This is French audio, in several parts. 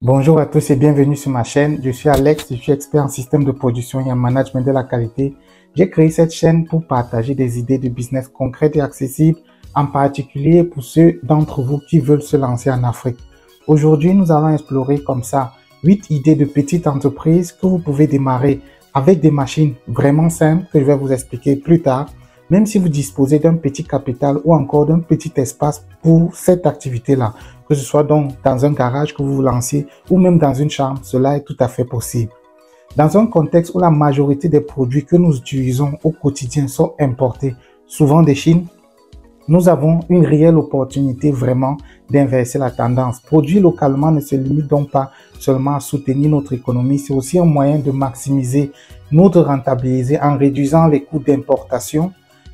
Bonjour à tous et bienvenue sur ma chaîne. Je suis Alex, je suis expert en système de production et en management de la qualité. J'ai créé cette chaîne pour partager des idées de business concrètes et accessibles, en particulier pour ceux d'entre vous qui veulent se lancer en Afrique. Aujourd'hui, nous allons explorer comme ça 8 idées de petites entreprises que vous pouvez démarrer avec des machines vraiment simples que je vais vous expliquer plus tard. Même si vous disposez d'un petit capital ou encore d'un petit espace pour cette activité-là, que ce soit donc dans un garage que vous vous lancez ou même dans une chambre, cela est tout à fait possible. Dans un contexte où la majorité des produits que nous utilisons au quotidien sont importés, souvent de Chine, nous avons une réelle opportunité vraiment d'inverser la tendance. Produire localement ne se limite donc pas seulement à soutenir notre économie, c'est aussi un moyen de maximiser notre rentabilité en réduisant les coûts d'importation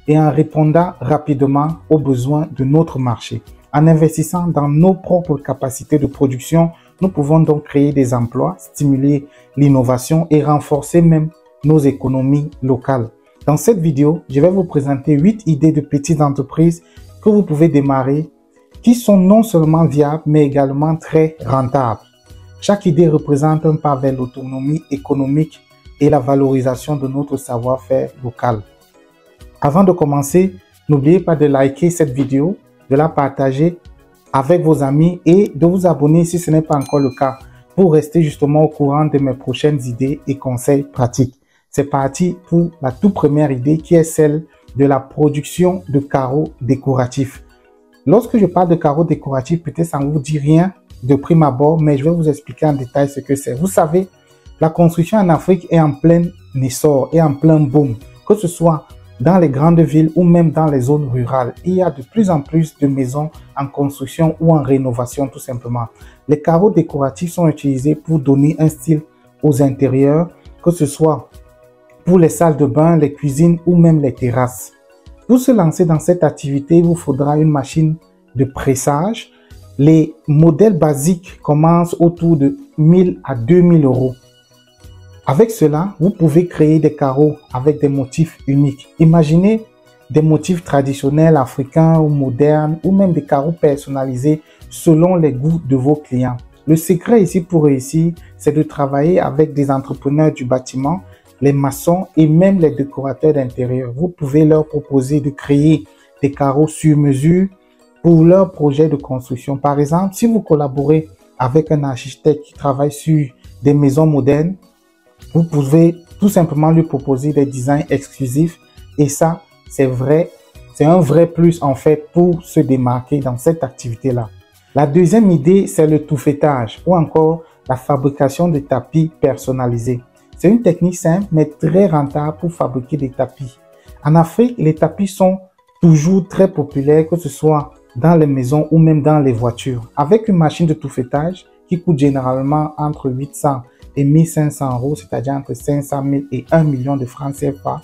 et en répondant rapidement aux besoins de notre marché. En investissant dans nos propres capacités de production, nous pouvons donc créer des emplois, stimuler l'innovation et renforcer même nos économies locales. Dans cette vidéo, je vais vous présenter 8 idées de petites entreprises que vous pouvez démarrer qui sont non seulement viables mais également très rentables. Chaque idée représente un pas vers l'autonomie économique et la valorisation de notre savoir-faire local. Avant de commencer, n'oubliez pas de liker cette vidéo, de la partager avec vos amis et de vous abonner si ce n'est pas encore le cas pour rester justement au courant de mes prochaines idées et conseils pratiques. C'est parti pour la toute première idée qui est celle de la production de carreaux décoratifs. Lorsque je parle de carreaux décoratifs, peut-être ça ne vous dit rien de prime abord, mais je vais vous expliquer en détail ce que c'est. Vous savez, la construction en Afrique est en plein essor et en plein boom, que ce soit dans les grandes villes ou même dans les zones rurales. Il y a de plus en plus de maisons en construction ou en rénovation tout simplement. Les carreaux décoratifs sont utilisés pour donner un style aux intérieurs, que ce soit pour les salles de bain, les cuisines ou même les terrasses. Pour se lancer dans cette activité, il vous faudra une machine de pressage. Les modèles basiques commencent autour de 1000 à 2000 euros. Avec cela, vous pouvez créer des carreaux avec des motifs uniques. Imaginez des motifs traditionnels africains ou modernes ou même des carreaux personnalisés selon les goûts de vos clients. Le secret ici pour réussir, c'est de travailler avec des entrepreneurs du bâtiment, les maçons et même les décorateurs d'intérieur. Vous pouvez leur proposer de créer des carreaux sur mesure pour leur projet de construction. Par exemple, si vous collaborez avec un architecte qui travaille sur des maisons modernes, vous pouvez tout simplement lui proposer des designs exclusifs et ça, c'est un vrai plus en fait pour se démarquer dans cette activité-là. La deuxième idée, c'est le tout-faitage ou encore la fabrication de tapis personnalisés. C'est une technique simple mais très rentable pour fabriquer des tapis. En Afrique, les tapis sont toujours très populaires, que ce soit dans les maisons ou même dans les voitures. Avec une machine de tout-faitage qui coûte généralement entre 800 et 1500 euros, c'est-à-dire entre 500 000 et 1 million de francs CFA,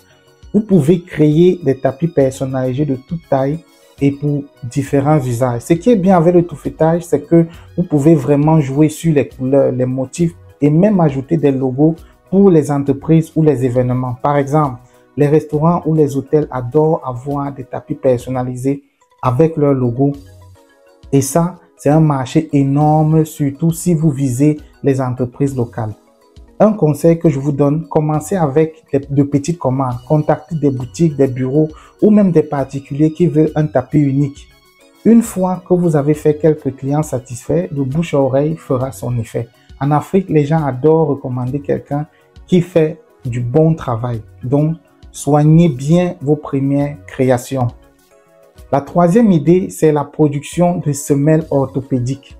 vous pouvez créer des tapis personnalisés de toute taille et pour différents usages. Ce qui est bien avec le tout-faitage, c'est que vous pouvez vraiment jouer sur les couleurs, les motifs et même ajouter des logos pour les entreprises ou les événements. Par exemple, les restaurants ou les hôtels adorent avoir des tapis personnalisés avec leur logo. Et ça, c'est un marché énorme, surtout si vous visez les entreprises locales. Un conseil que je vous donne, commencez avec de petites commandes. Contactez des boutiques, des bureaux ou même des particuliers qui veulent un tapis unique. Une fois que vous avez fait quelques clients satisfaits, le bouche à oreille fera son effet. En Afrique, les gens adorent recommander quelqu'un qui fait du bon travail. Donc, soignez bien vos premières créations. La troisième idée, c'est la production de semelles orthopédiques.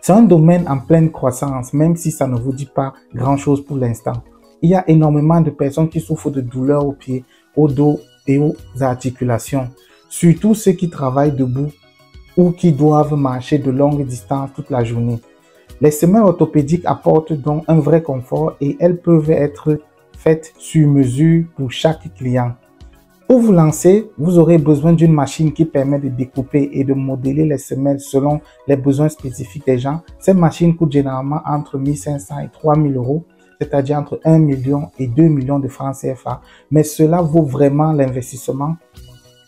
C'est un domaine en pleine croissance, même si ça ne vous dit pas grand-chose pour l'instant. Il y a énormément de personnes qui souffrent de douleurs aux pieds, au dos et aux articulations. Surtout ceux qui travaillent debout ou qui doivent marcher de longues distances toute la journée. Les semelles orthopédiques apportent donc un vrai confort et elles peuvent être faites sur mesure pour chaque client. Pour vous lancer, vous aurez besoin d'une machine qui permet de découper et de modeler les semelles selon les besoins spécifiques des gens. Cette machine coûte généralement entre 1500 et 3000 euros, c'est-à-dire entre 1 million et 2 millions de francs CFA. Mais cela vaut vraiment l'investissement,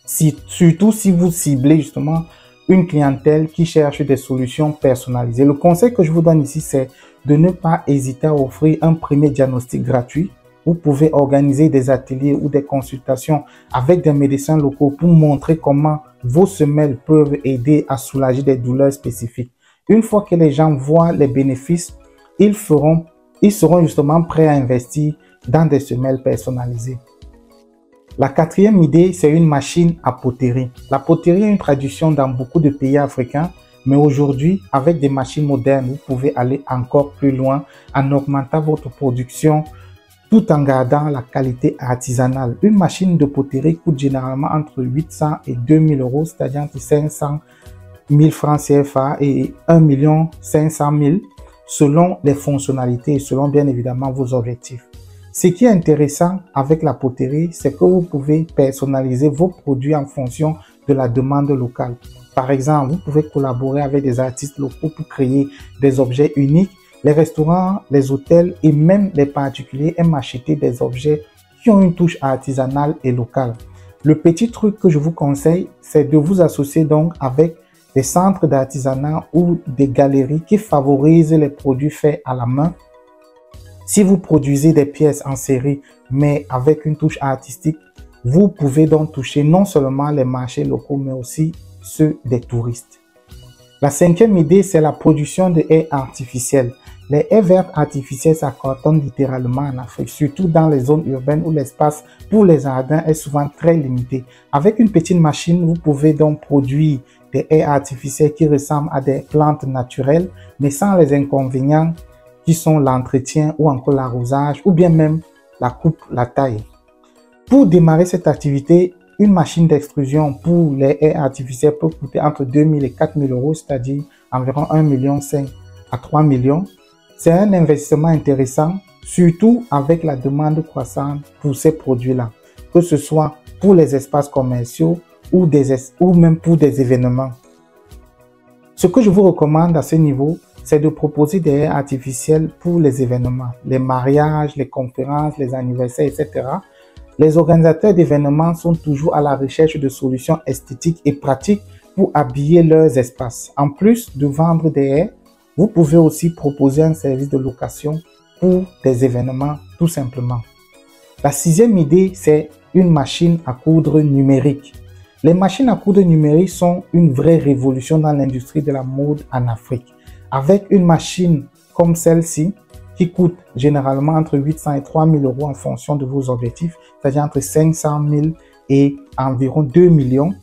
surtout si vous ciblez justement une clientèle qui cherche des solutions personnalisées. Le conseil que je vous donne ici, c'est de ne pas hésiter à offrir un premier diagnostic gratuit. Vous pouvez organiser des ateliers ou des consultations avec des médecins locaux pour montrer comment vos semelles peuvent aider à soulager des douleurs spécifiques. Une fois que les gens voient les bénéfices, ils seront justement prêts à investir dans des semelles personnalisées. La quatrième idée, c'est une machine à poterie. La poterie est une tradition dans beaucoup de pays africains, mais aujourd'hui, avec des machines modernes, vous pouvez aller encore plus loin en augmentant votre production tout en gardant la qualité artisanale. Une machine de poterie coûte généralement entre 800 et 2000 euros, c'est-à-dire entre 500 000 francs CFA et 1 500 000 selon les fonctionnalités et selon bien évidemment vos objectifs. Ce qui est intéressant avec la poterie, c'est que vous pouvez personnaliser vos produits en fonction de la demande locale. Par exemple, vous pouvez collaborer avec des artistes locaux pour créer des objets uniques. Les restaurants, les hôtels et même les particuliers aiment acheter des objets qui ont une touche artisanale et locale. Le petit truc que je vous conseille, c'est de vous associer donc avec des centres d'artisanat ou des galeries qui favorisent les produits faits à la main. Si vous produisez des pièces en série, mais avec une touche artistique, vous pouvez donc toucher non seulement les marchés locaux, mais aussi ceux des touristes. La cinquième idée, c'est la production de haies artificielles. Les haies vertes artificielles s'accordent littéralement en Afrique, surtout dans les zones urbaines où l'espace pour les jardins est souvent très limité. Avec une petite machine, vous pouvez donc produire des haies artificielles qui ressemblent à des plantes naturelles, mais sans les inconvénients qui sont l'entretien ou encore l'arrosage ou bien même la coupe, la taille. Pour démarrer cette activité, une machine d'extrusion pour les haies artificielles peut coûter entre 2 000 et 4 000 euros, c'est-à-dire environ 1,5 million à 3 millions. C'est un investissement intéressant, surtout avec la demande croissante pour ces produits-là, que ce soit pour les espaces commerciaux ou même pour des événements. Ce que je vous recommande à ce niveau, c'est de proposer des haies artificielles pour les événements, les mariages, les conférences, les anniversaires, etc. Les organisateurs d'événements sont toujours à la recherche de solutions esthétiques et pratiques pour habiller leurs espaces. En plus de vendre des haies, vous pouvez aussi proposer un service de location pour des événements tout simplement. La sixième idée, c'est une machine à coudre numérique. Les machines à coudre numériques sont une vraie révolution dans l'industrie de la mode en Afrique. Avec une machine comme celle-ci, qui coûte généralement entre 800 et 3 000 euros en fonction de vos objectifs, c'est-à-dire entre 500 000 et environ 2 millions,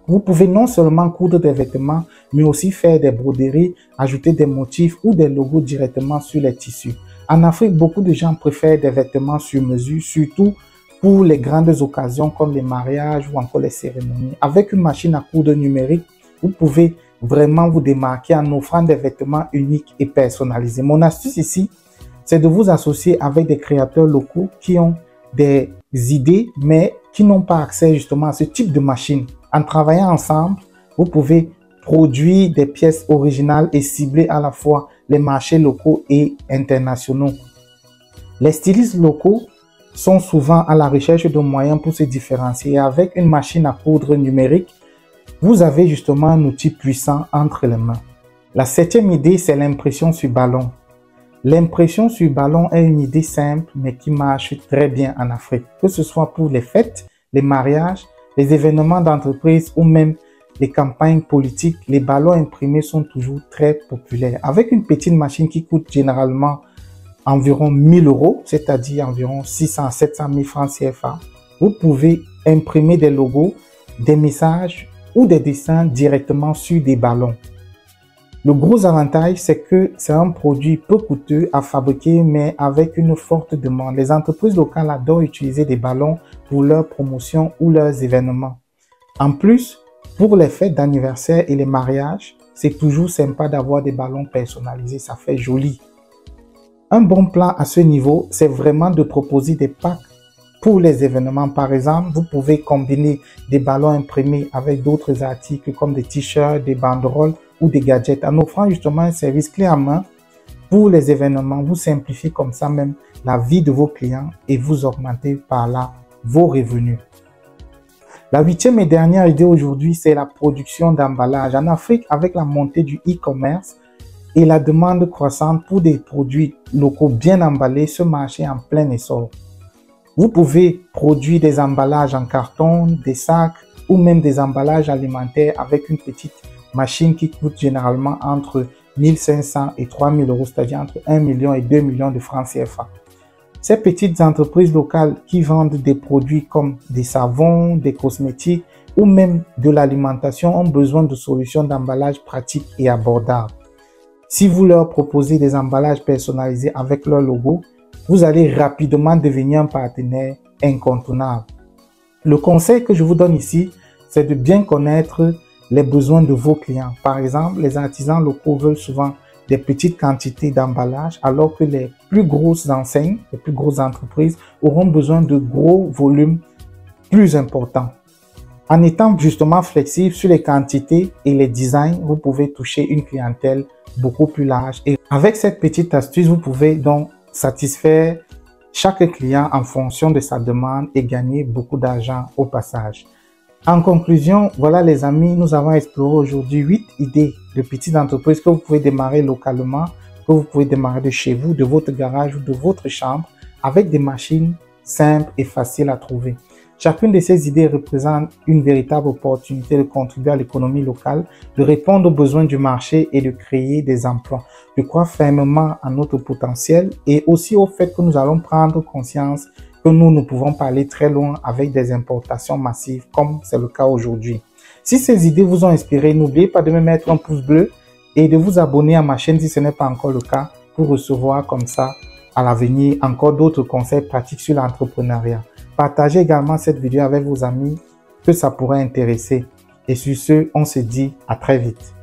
vous pouvez non seulement coudre des vêtements, mais aussi faire des broderies, ajouter des motifs ou des logos directement sur les tissus. En Afrique, beaucoup de gens préfèrent des vêtements sur mesure, surtout pour les grandes occasions comme les mariages ou encore les cérémonies. Avec une machine à coudre numérique, vous pouvez vraiment vous démarquer en offrant des vêtements uniques et personnalisés. Mon astuce ici, c'est de vous associer avec des créateurs locaux qui ont des idées, mais qui n'ont pas accès justement à ce type de machine. En travaillant ensemble, vous pouvez produire des pièces originales et cibler à la fois les marchés locaux et internationaux. Les stylistes locaux sont souvent à la recherche de moyens pour se différencier. Et avec une machine à coudre numérique, vous avez justement un outil puissant entre les mains. La septième idée, c'est l'impression sur ballon. L'impression sur ballon est une idée simple, mais qui marche très bien en Afrique. Que ce soit pour les fêtes, les mariages, les événements d'entreprise ou même les campagnes politiques, les ballons imprimés sont toujours très populaires. Avec une petite machine qui coûte généralement environ 1 000 euros, c'est-à-dire environ 600 à 700 000 francs CFA, vous pouvez imprimer des logos, des messages ou des dessins directement sur des ballons. Le gros avantage, c'est que c'est un produit peu coûteux à fabriquer, mais avec une forte demande. Les entreprises locales adorent utiliser des ballons pour leurs promotions ou leurs événements. En plus, pour les fêtes d'anniversaire et les mariages, c'est toujours sympa d'avoir des ballons personnalisés, ça fait joli. Un bon plan à ce niveau, c'est vraiment de proposer des packs pour les événements. Par exemple, vous pouvez combiner des ballons imprimés avec d'autres articles comme des t-shirts, des banderoles ou des gadgets en offrant justement un service clé en main pour les événements. Vous simplifiez comme ça même la vie de vos clients et vous augmentez par là vos revenus. La 8e et dernière idée aujourd'hui, c'est la production d'emballage. En Afrique, avec la montée du e-commerce et la demande croissante pour des produits locaux bien emballés, ce marché est en plein essor. Vous pouvez produire des emballages en carton, des sacs ou même des emballages alimentaires avec une petite machine qui coûte généralement entre 1500 et 3000 euros, c'est-à-dire entre 1 million et 2 millions de francs CFA. Ces petites entreprises locales qui vendent des produits comme des savons, des cosmétiques ou même de l'alimentation ont besoin de solutions d'emballage pratiques et abordables. Si vous leur proposez des emballages personnalisés avec leur logo, vous allez rapidement devenir un partenaire incontournable. Le conseil que je vous donne ici, c'est de bien connaître les besoins de vos clients. Par exemple, les artisans locaux veulent souvent des petites quantités d'emballage, alors que les plus grosses enseignes, les plus grosses entreprises auront besoin de gros volumes plus importants. En étant justement flexible sur les quantités et les designs, vous pouvez toucher une clientèle beaucoup plus large. Et avec cette petite astuce, vous pouvez donc satisfaire chaque client en fonction de sa demande et gagner beaucoup d'argent au passage. En conclusion, voilà les amis, nous avons exploré aujourd'hui 8 idées de petites entreprises que vous pouvez démarrer localement, que vous pouvez démarrer de chez vous, de votre garage ou de votre chambre avec des machines simples et faciles à trouver. Chacune de ces idées représente une véritable opportunité de contribuer à l'économie locale, de répondre aux besoins du marché et de créer des emplois. Je crois fermement à notre potentiel et aussi au fait que nous allons prendre conscience que nous pouvons pas aller très loin avec des importations massives comme c'est le cas aujourd'hui. Si ces idées vous ont inspiré, n'oubliez pas de me mettre un pouce bleu et de vous abonner à ma chaîne si ce n'est pas encore le cas pour recevoir comme ça à l'avenir encore d'autres conseils pratiques sur l'entrepreneuriat. Partagez également cette vidéo avec vos amis que ça pourrait intéresser. Et sur ce, on se dit à très vite.